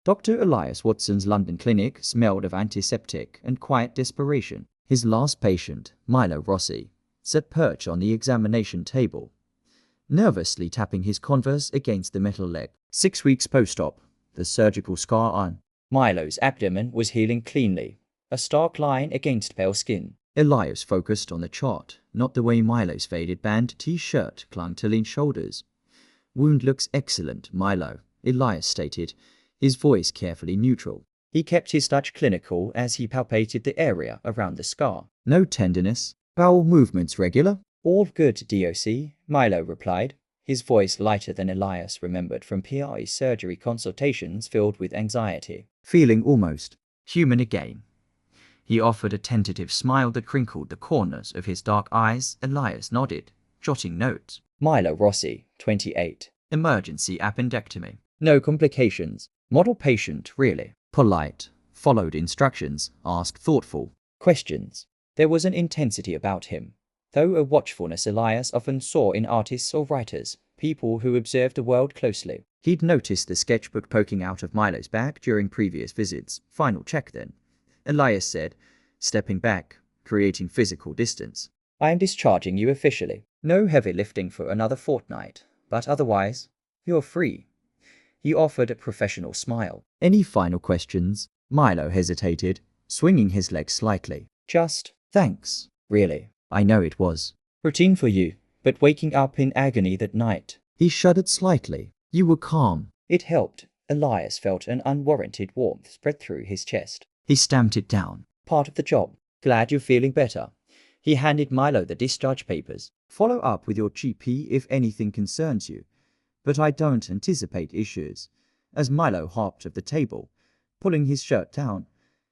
Dr. Elias Watson's London clinic smelled of antiseptic and quiet desperation. His last patient, Milo Rossi, sat perched on the examination table, nervously tapping his Converse against the metal leg. 6 weeks post-op, the surgical scar on Milo's abdomen was healing cleanly, a stark line against pale skin. Elias focused on the chart, not the way Milo's faded band t-shirt clung to lean shoulders. "Wound looks excellent, Milo," Elias stated, his voice carefully neutral. He kept his touch clinical as he palpated the area around the scar. "No tenderness. Bowel movements regular?" "All good, DOC," Milo replied, his voice lighter than Elias remembered from PI surgery consultations filled with anxiety. "Feeling almost human again." He offered a tentative smile that crinkled the corners of his dark eyes. Elias nodded, jotting notes. Milo Rossi, 28. Emergency appendectomy. No complications. Model patient, really. Polite. Followed instructions. Asked thoughtful questions. There was an intensity about him, though a watchfulness Elias often saw in artists or writers, people who observed the world closely. He'd noticed the sketchbook poking out of Milo's bag during previous visits. "Final check, then," Elias said, stepping back, creating physical distance. "I am discharging you officially. No heavy lifting for another fortnight, but otherwise, you're free." He offered a professional smile. "Any final questions?" Milo hesitated, swinging his leg slightly. "Just, thanks, really. I know it was routine for you, but waking up in agony that night." He shuddered slightly. "You were calm." It helped. Elias felt an unwarranted warmth spread through his chest. He stamped it down. "Part of the job. Glad you're feeling better." He handed Milo the discharge papers. "Follow up with your GP if anything concerns you, but I don't anticipate issues." As Milo hopped off the table, pulling his shirt down,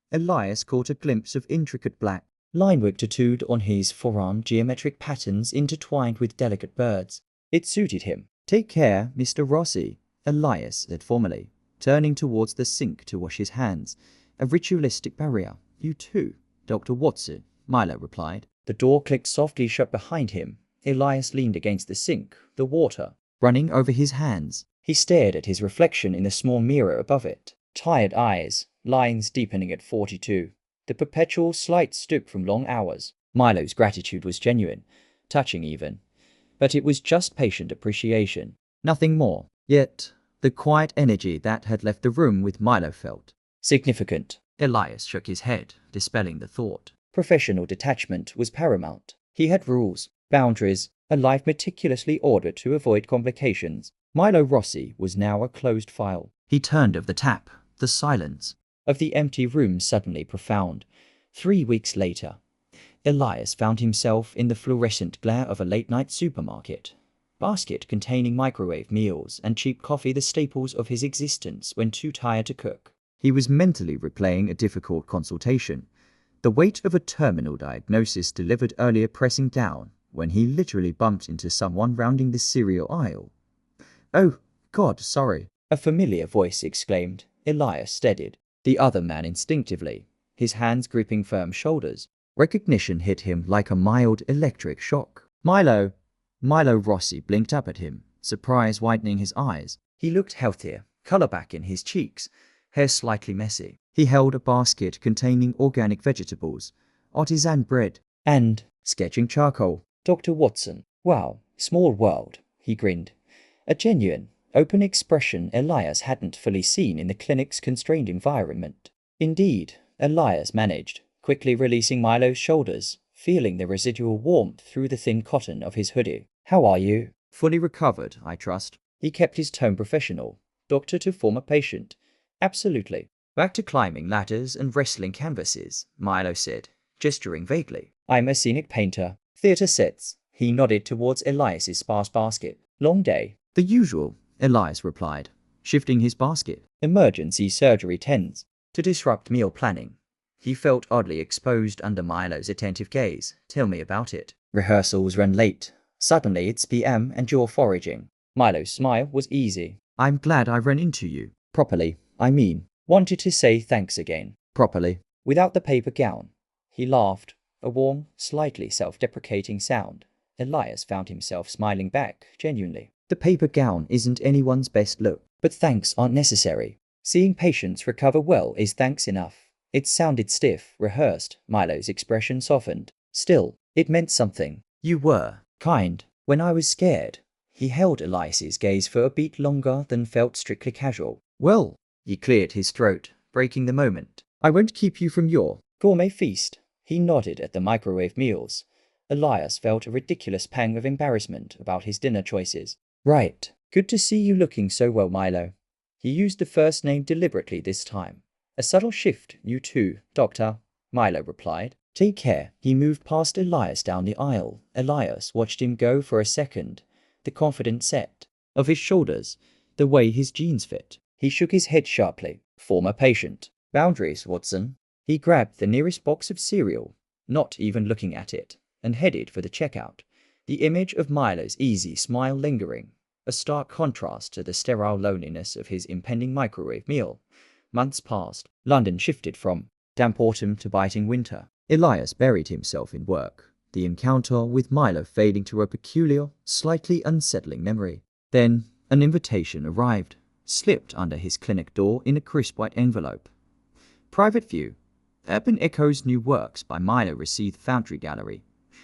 Elias caught a glimpse of intricate black linework tattooed on his forearm, geometric patterns intertwined with delicate birds. It suited him. "Take care, Mr. Rossi," Elias said formally, turning towards the sink to wash his hands, a ritualistic barrier. "You too, Dr. Watson," Milo replied. The door clicked softly shut behind him. Elias leaned against the sink, the water running over his hands. He stared at his reflection in the small mirror above it. Tired eyes, lines deepening at 42. The perpetual slight stoop from long hours. Milo's gratitude was genuine, touching even. But it was just patient appreciation. Nothing more. Yet, the quiet energy that had left the room with Milo felt significant. Elias shook his head, dispelling the thought. Professional detachment was paramount. He had rules, boundaries, a life meticulously ordered to avoid complications. Milo Rossi was now a closed file. He turned off the tap. The silence of the empty room suddenly profound. 3 weeks later, Elias found himself in the fluorescent glare of a late-night supermarket. Basket containing microwave meals and cheap coffee, the staples of his existence when too tired to cook. He was mentally replaying a difficult consultation, the weight of a terminal diagnosis delivered earlier pressing down when he literally bumped into someone rounding the cereal aisle. "Oh, God, sorry," a familiar voice exclaimed. Elias steadied. The other man instinctively, his hands gripping firm shoulders. Recognition hit him like a mild electric shock. "Milo!" Milo Rossi blinked up at him, surprise widening his eyes. He looked healthier, color back in his cheeks, hair slightly messy. He held a basket containing organic vegetables, artisan bread, and sketching charcoal. "Dr. Watson, wow, small world," he grinned. A genuine, open expression Elias hadn't fully seen in the clinic's constrained environment. Indeed, Elias managed, quickly releasing Milo's shoulders, feeling the residual warmth through the thin cotton of his hoodie. "How are you?" "Fully recovered, I trust." He kept his tone professional. Doctor to former patient. "Absolutely. Back to climbing ladders and wrestling canvases," Milo said, gesturing vaguely. "I'm a scenic painter. Theatre sets." He nodded towards Elias's sparse basket. "Long day." "The usual," Elias replied, shifting his basket. "Emergency surgery tends to disrupt meal planning." He felt oddly exposed under Milo's attentive gaze. "Tell me about it." "Rehearsals run late. Suddenly it's PM and you're foraging." Milo's smile was easy. "I'm glad I ran into you. Properly, I mean. Wanted to say thanks again." "Properly." "Without the paper gown." He laughed, a warm, slightly self-deprecating sound. Elias found himself smiling back, genuinely. "The paper gown isn't anyone's best look, but thanks aren't necessary." Seeing patients recover well is thanks enough. It sounded stiff, rehearsed. Milo's expression softened. Still, it meant something. You were kind when I was scared. He held Elias's gaze for a beat longer than felt strictly casual. Well, he cleared his throat, breaking the moment. I won't keep you from your gourmet feast. He nodded at the microwave meals. Elias felt a ridiculous pang of embarrassment about his dinner choices. Right. Good to see you looking so well, Milo. He used the first name deliberately this time. A subtle shift, you too, Doctor, Milo replied. Take care. He moved past Elias down the aisle. Elias watched him go for a second. The confident set of his shoulders, the way his jeans fit. He shook his head sharply. Former patient. Boundaries, Watson. He grabbed the nearest box of cereal, not even looking at it, and headed for the checkout. The image of Milo's easy smile lingering, a stark contrast to the sterile loneliness of his impending microwave meal. Months passed. London shifted from damp autumn to biting winter. Elias buried himself in work, the encounter with Milo fading to a peculiar, slightly unsettling memory. Then, an invitation arrived, slipped under his clinic door in a crisp white envelope. Private view. Urban Echo's new works by Milo received Foundry Gallery.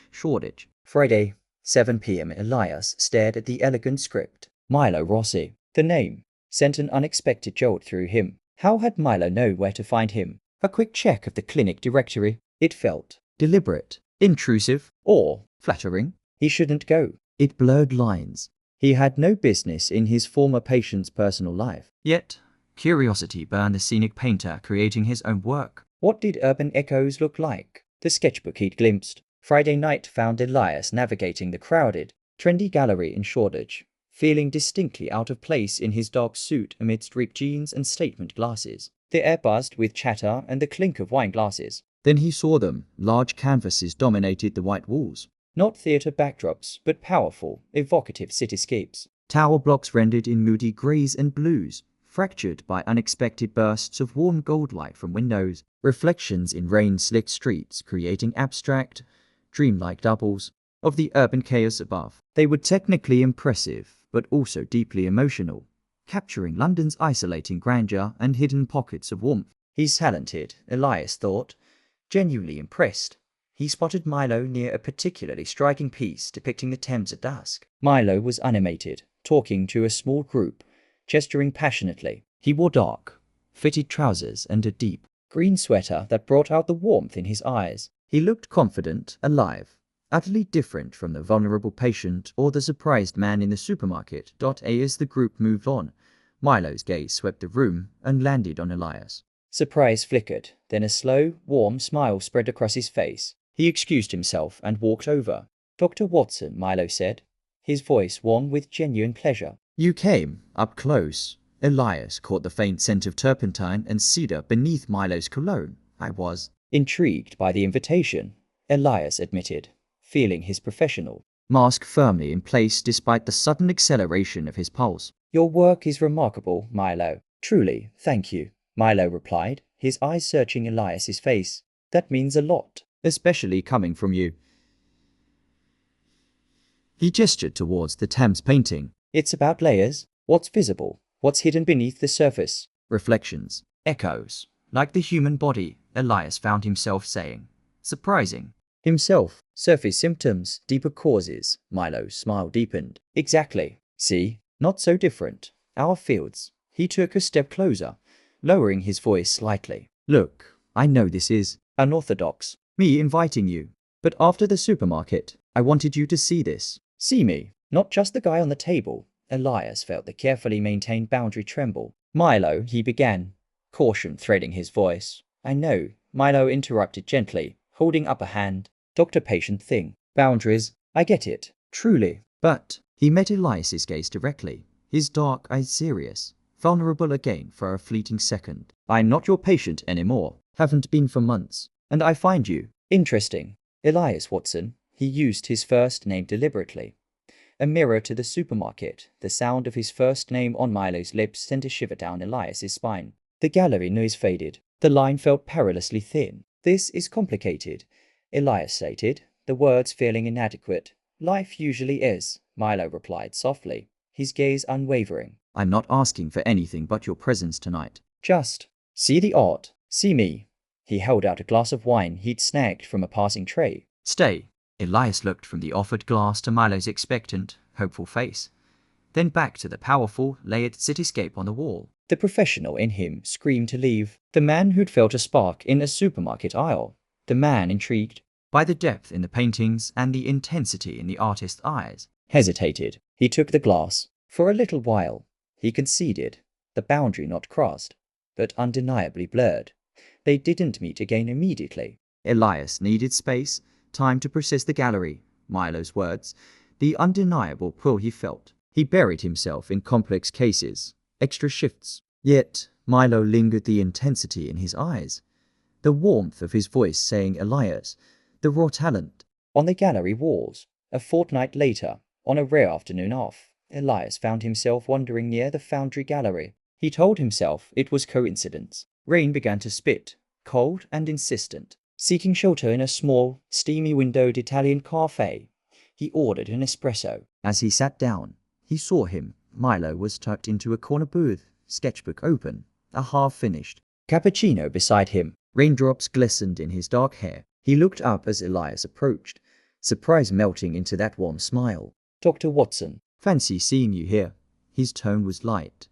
Shoreditch. Friday, 7 p.m. Elias stared at the elegant script. Milo Rossi. The name sent an unexpected jolt through him. How had Milo known where to find him? A quick check of the clinic directory. It felt deliberate, intrusive, or flattering. He shouldn't go. It blurred lines. He had no business in his former patient's personal life. Yet, curiosity burned the scenic painter creating his own work. What did Urban Echoes look like? The sketchbook he'd glimpsed. Friday night found Elias navigating the crowded, trendy gallery in Shoreditch, feeling distinctly out of place in his dark suit amidst ripped jeans and statement glasses. The air buzzed with chatter and the clink of wine glasses. Then he saw them. Large canvases dominated the white walls. Not theatre backdrops, but powerful, evocative cityscapes. Tower blocks rendered in moody greys and blues, fractured by unexpected bursts of warm gold light from windows. Reflections in rain-slicked streets creating abstract, dreamlike doubles of the urban chaos above. They were technically impressive, but also deeply emotional, capturing London's isolating grandeur and hidden pockets of warmth. He's talented, Elias thought, genuinely impressed. He spotted Milo near a particularly striking piece depicting the Thames at dusk. Milo was animated, talking to a small group, gesturing passionately. He wore dark, fitted trousers and a deep, green sweater that brought out the warmth in his eyes. He looked confident, alive, utterly different from the vulnerable patient or the surprised man in the supermarket. As the group moved on, Milo's gaze swept the room and landed on Elias. Surprise flickered, then a slow, warm smile spread across his face. He excused himself and walked over. Dr. Watson, Milo said, his voice warm with genuine pleasure. You came up close. Elias caught the faint scent of turpentine and cedar beneath Milo's cologne. I was intrigued by the invitation, Elias admitted, feeling his professional mask firmly in place despite the sudden acceleration of his pulse. Your work is remarkable, Milo. Truly, thank you, Milo replied, his eyes searching Elias's face. That means a lot, especially coming from you. He gestured towards the Thames painting. It's about layers, what's visible, what's hidden beneath the surface. Reflections, echoes, like the human body, Elias found himself saying. Surprising. Himself, surface symptoms, deeper causes. Milo's smile deepened. Exactly. See, not so different. Our fields. He took a step closer, lowering his voice slightly. Look, I know this is unorthodox, me inviting you. But after the supermarket, I wanted you to see this. See me, not just the guy on the table. Elias felt the carefully maintained boundary tremble. Milo, he began, caution threading his voice. I know, Milo interrupted gently, holding up a hand. Doctor-patient thing. Boundaries, I get it, truly. But he met Elias's gaze directly, his dark eyes serious, vulnerable again for a fleeting second. I'm not your patient anymore, haven't been for months, and I find you interesting. Elias Watson, he used his first name deliberately. A mirror to the supermarket, the sound of his first name on Milo's lips sent a shiver down Elias's spine. The gallery noise faded. The line felt perilously thin. This is complicated, Elias stated, the words feeling inadequate. Life usually is, Milo replied softly, his gaze unwavering. I'm not asking for anything but your presence tonight. Just see the art, see me. He held out a glass of wine he'd snagged from a passing tray. Stay. Elias looked from the offered glass to Milo's expectant, hopeful face, then back to the powerful, layered cityscape on the wall. The professional in him screamed to leave. The man who'd felt a spark in a supermarket aisle. The man intrigued by the depth in the paintings and the intensity in the artist's eyes hesitated. He took the glass. For a little while, he conceded, the boundary not crossed, but undeniably blurred. They didn't meet again immediately. Elias needed space, time to process the gallery, Milo's words, the undeniable pull he felt. He buried himself in complex cases, extra shifts. Yet Milo lingered, the intensity in his eyes, the warmth of his voice saying Elias, the raw talent. On the gallery walls, a fortnight later, on a rare afternoon off, Elias found himself wandering near the Foundry Gallery. He told himself it was coincidence. Rain began to spit, cold and insistent. Seeking shelter in a small, steamy windowed Italian cafe, he ordered an espresso. As he sat down, he saw him. Milo was tucked into a corner booth, sketchbook open, a half-finished cappuccino beside him. Raindrops glistened in his dark hair. He looked up as Elias approached, surprise melting into that warm smile. Dr. Watson, fancy seeing you here. His tone was light,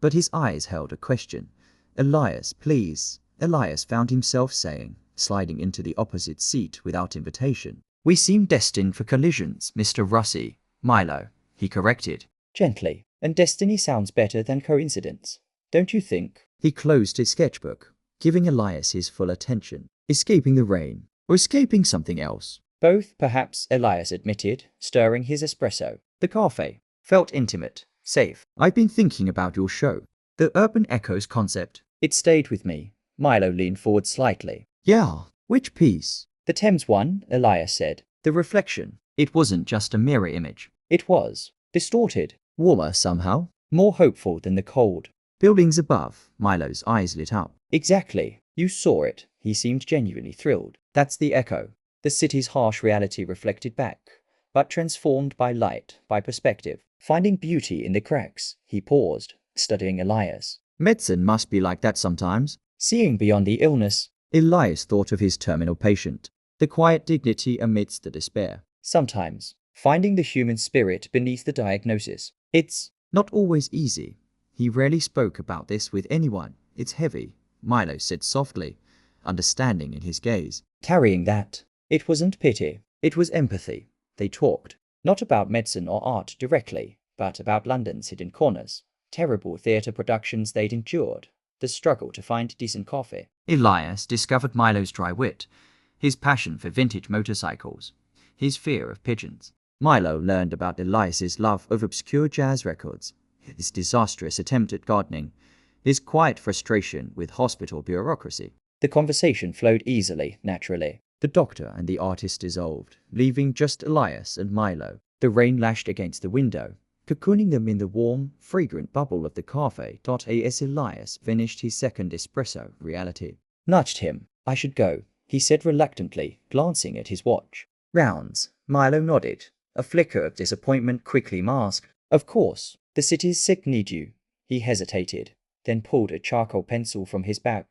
but his eyes held a question. Elias, please. Elias found himself saying, sliding into the opposite seat without invitation. We seem destined for collisions, Mr. Rossi. Milo, he corrected gently. And destiny sounds better than coincidence, don't you think? He closed his sketchbook, giving Elias his full attention. Escaping the rain, or escaping something else? Both, perhaps, Elias admitted, stirring his espresso. The cafe felt intimate, safe. I've been thinking about your show, the Urban Echoes concept. It stayed with me. Milo leaned forward slightly. Yeah, which piece? The Thames one, Elias said. The reflection. It wasn't just a mirror image. It was distorted, warmer somehow, more hopeful than the cold buildings above. Milo's eyes lit up. Exactly. You saw it. He seemed genuinely thrilled. That's the echo. The city's harsh reality reflected back, but transformed by light, by perspective. Finding beauty in the cracks, he paused, studying Elias. Medicine must be like that sometimes. Seeing beyond the illness. Elias thought of his terminal patient, the quiet dignity amidst the despair. Sometimes, finding the human spirit beneath the diagnosis. It's not always easy. He rarely spoke about this with anyone. It's heavy, Milo said softly, understanding in his gaze. Carrying that. It wasn't pity. It was empathy. They talked, not about medicine or art directly, but about London's hidden corners, terrible theatre productions they'd endured, the struggle to find decent coffee. Elias discovered Milo's dry wit, his passion for vintage motorcycles, his fear of pigeons. Milo learned about Elias's love of obscure jazz records, his disastrous attempt at gardening, his quiet frustration with hospital bureaucracy. The conversation flowed easily, naturally. The doctor and the artist dissolved, leaving just Elias and Milo. The rain lashed against the window, cocooning them in the warm, fragrant bubble of the cafe. As Elias finished his second espresso, reality nudged him. I should go, he said reluctantly, glancing at his watch. Rounds. Milo nodded. A flicker of disappointment quickly masked. Of course, the city's sick need you. He hesitated, then pulled a charcoal pencil from his bag,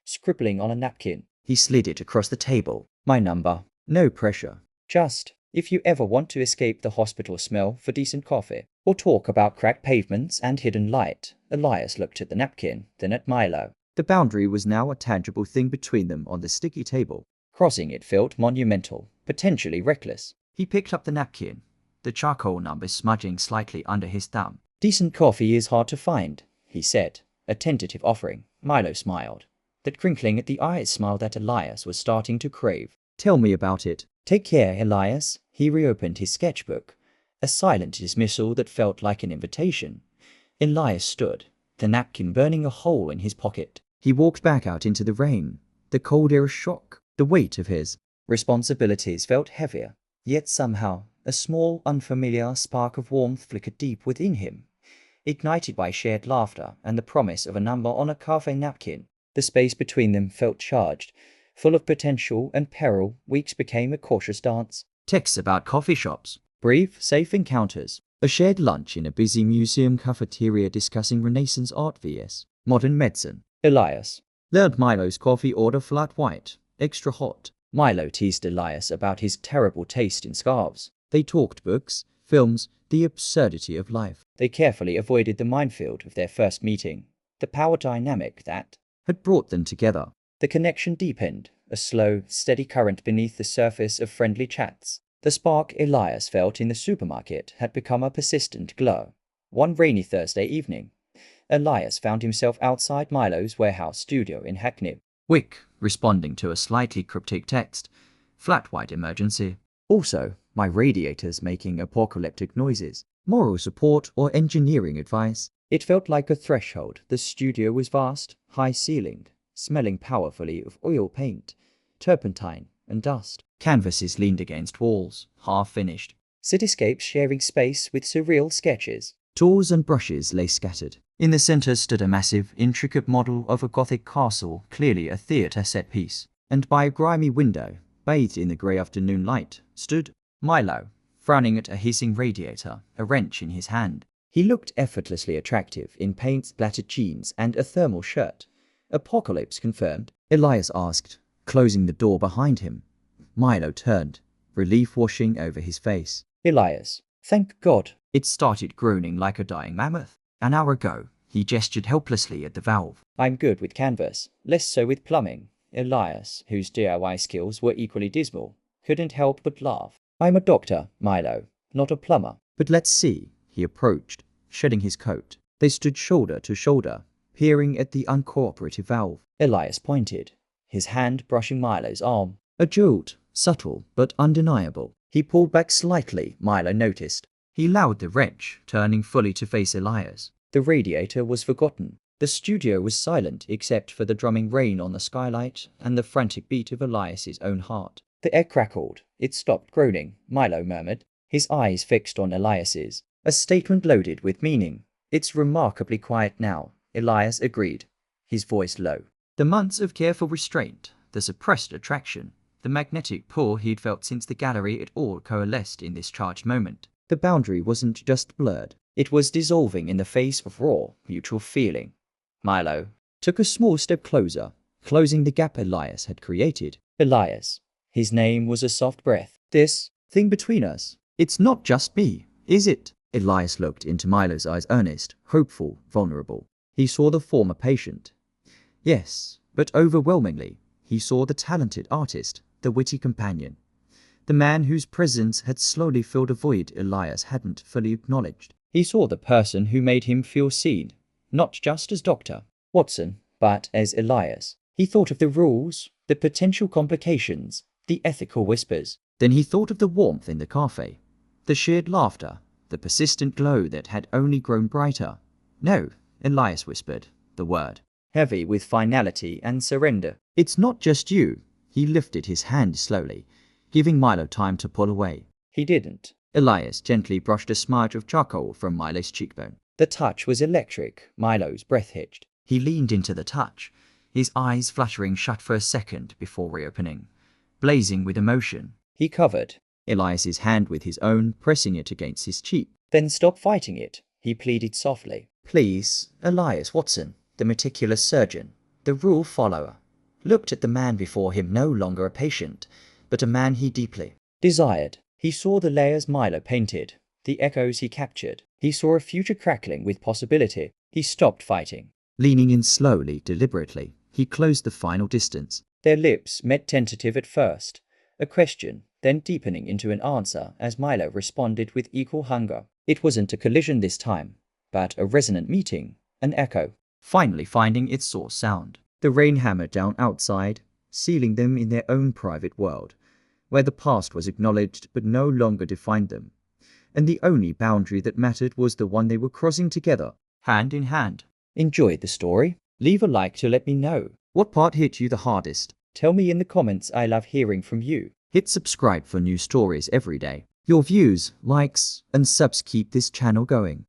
scribbling on a napkin. He slid it across the table. My number. No pressure. Just, if you ever want to escape the hospital smell for decent coffee, or talk about cracked pavements and hidden light. Elias looked at the napkin, then at Milo. The boundary was now a tangible thing between them on the sticky table. Crossing it felt monumental, potentially reckless. He picked up the napkin, the charcoal number smudging slightly under his thumb. Decent coffee is hard to find, he said, a tentative offering. Milo smiled. That crinkling at the eyes smile that Elias was starting to crave. Tell me about it. Take care, Elias. He reopened his sketchbook, a silent dismissal that felt like an invitation. Elias stood, the napkin burning a hole in his pocket. He walked back out into the rain, the cold air a shock. The weight of his responsibilities felt heavier, yet somehow a small, unfamiliar spark of warmth flickered deep within him, ignited by shared laughter and the promise of a number on a cafe napkin. The space between them felt charged, full of potential and peril. Weeks became a cautious dance. Texts about coffee shops, brief, safe encounters, a shared lunch in a busy museum cafeteria discussing Renaissance art vs. Modern medicine. Elias learned Milo's coffee order flat white, extra hot. Milo teased Elias about his terrible taste in scarves. They talked books, films, the absurdity of life. They carefully avoided the minefield of their first meeting, the power dynamic that had brought them together. The connection deepened, a slow, steady current beneath the surface of friendly chats. The spark Elias felt in the supermarket had become a persistent glow. One rainy Thursday evening, Elias found himself outside Milo's warehouse studio in Hackney. Wick, responding to a slightly cryptic text. Flat white emergency. Also, my radiator's making apocalyptic noises. Moral support or engineering advice. It felt like a threshold. The studio was vast, high-ceilinged, smelling powerfully of oil paint, turpentine, and dust. Canvases leaned against walls, half-finished. Cityscapes sharing space with surreal sketches. Tools and brushes lay scattered. In the center stood a massive, intricate model of a Gothic castle, clearly a theater set piece. And by a grimy window, bathed in the grey afternoon light, stood Milo, frowning at a hissing radiator, a wrench in his hand. He looked effortlessly attractive in paint-splattered jeans and a thermal shirt. Apocalypse confirmed, Elias asked, closing the door behind him. Milo turned, relief washing over his face. Elias, thank God. It started groaning like a dying mammoth. An hour ago, he gestured helplessly at the valve. I'm good with canvas, less so with plumbing. Elias, whose DIY skills were equally dismal, couldn't help but laugh. I'm a doctor, Milo, not a plumber. But let's see. He approached, shedding his coat. They stood shoulder to shoulder, peering at the uncooperative valve. Elias pointed, his hand brushing Milo's arm. A jolt, subtle but undeniable. He pulled back slightly, Milo noticed. He lowered the wrench, turning fully to face Elias. The radiator was forgotten. The studio was silent except for the drumming rain on the skylight and the frantic beat of Elias's own heart. The air crackled. It stopped groaning, Milo murmured, his eyes fixed on Elias's. A statement loaded with meaning. It's remarkably quiet now, Elias agreed, his voice low. The months of careful restraint, the suppressed attraction, the magnetic pull he'd felt since the gallery, it all coalesced in this charged moment. The boundary wasn't just blurred. It was dissolving in the face of raw, mutual feeling. Milo took a small step closer, closing the gap Elias had created. Elias. His name was a soft breath. This thing between us, it's not just me, is it? Elias looked into Milo's eyes, earnest, hopeful, vulnerable. He saw the former patient. Yes, but overwhelmingly, he saw the talented artist, the witty companion. The man whose presence had slowly filled a void Elias hadn't fully acknowledged. He saw the person who made him feel seen, not just as Dr. Watson, but as Elias. He thought of the rules, the potential complications, the ethical whispers. Then he thought of the warmth in the cafe, the shared laughter, the persistent glow that had only grown brighter. No, Elias whispered, the word, heavy with finality and surrender. It's not just you. He lifted his hand slowly, giving Milo time to pull away. He didn't. Elias gently brushed a smudge of charcoal from Milo's cheekbone. The touch was electric. Milo's breath hitched. He leaned into the touch, his eyes fluttering shut for a second before reopening, blazing with emotion. He covered Elias's hand with his own, pressing it against his cheek. Then stop fighting it, he pleaded softly. Please, Elias Watson, the meticulous surgeon, the rule follower, looked at the man before him, no longer a patient, but a man he deeply desired. He saw the layers Milo painted, the echoes he captured. He saw a future crackling with possibility. He stopped fighting. Leaning in slowly, deliberately, he closed the final distance. Their lips met, tentative at first, a question, then deepening into an answer as Milo responded with equal hunger. It wasn't a collision this time, but a resonant meeting, an echo, finally finding its source sound. The rain hammered down outside, sealing them in their own private world, where the past was acknowledged but no longer defined them. And the only boundary that mattered was the one they were crossing together, hand in hand. Enjoyed the story? Leave a like to let me know. What part hit you the hardest? Tell me in the comments. I love hearing from you. Hit subscribe for new stories every day. Your views, likes, and subs keep this channel going.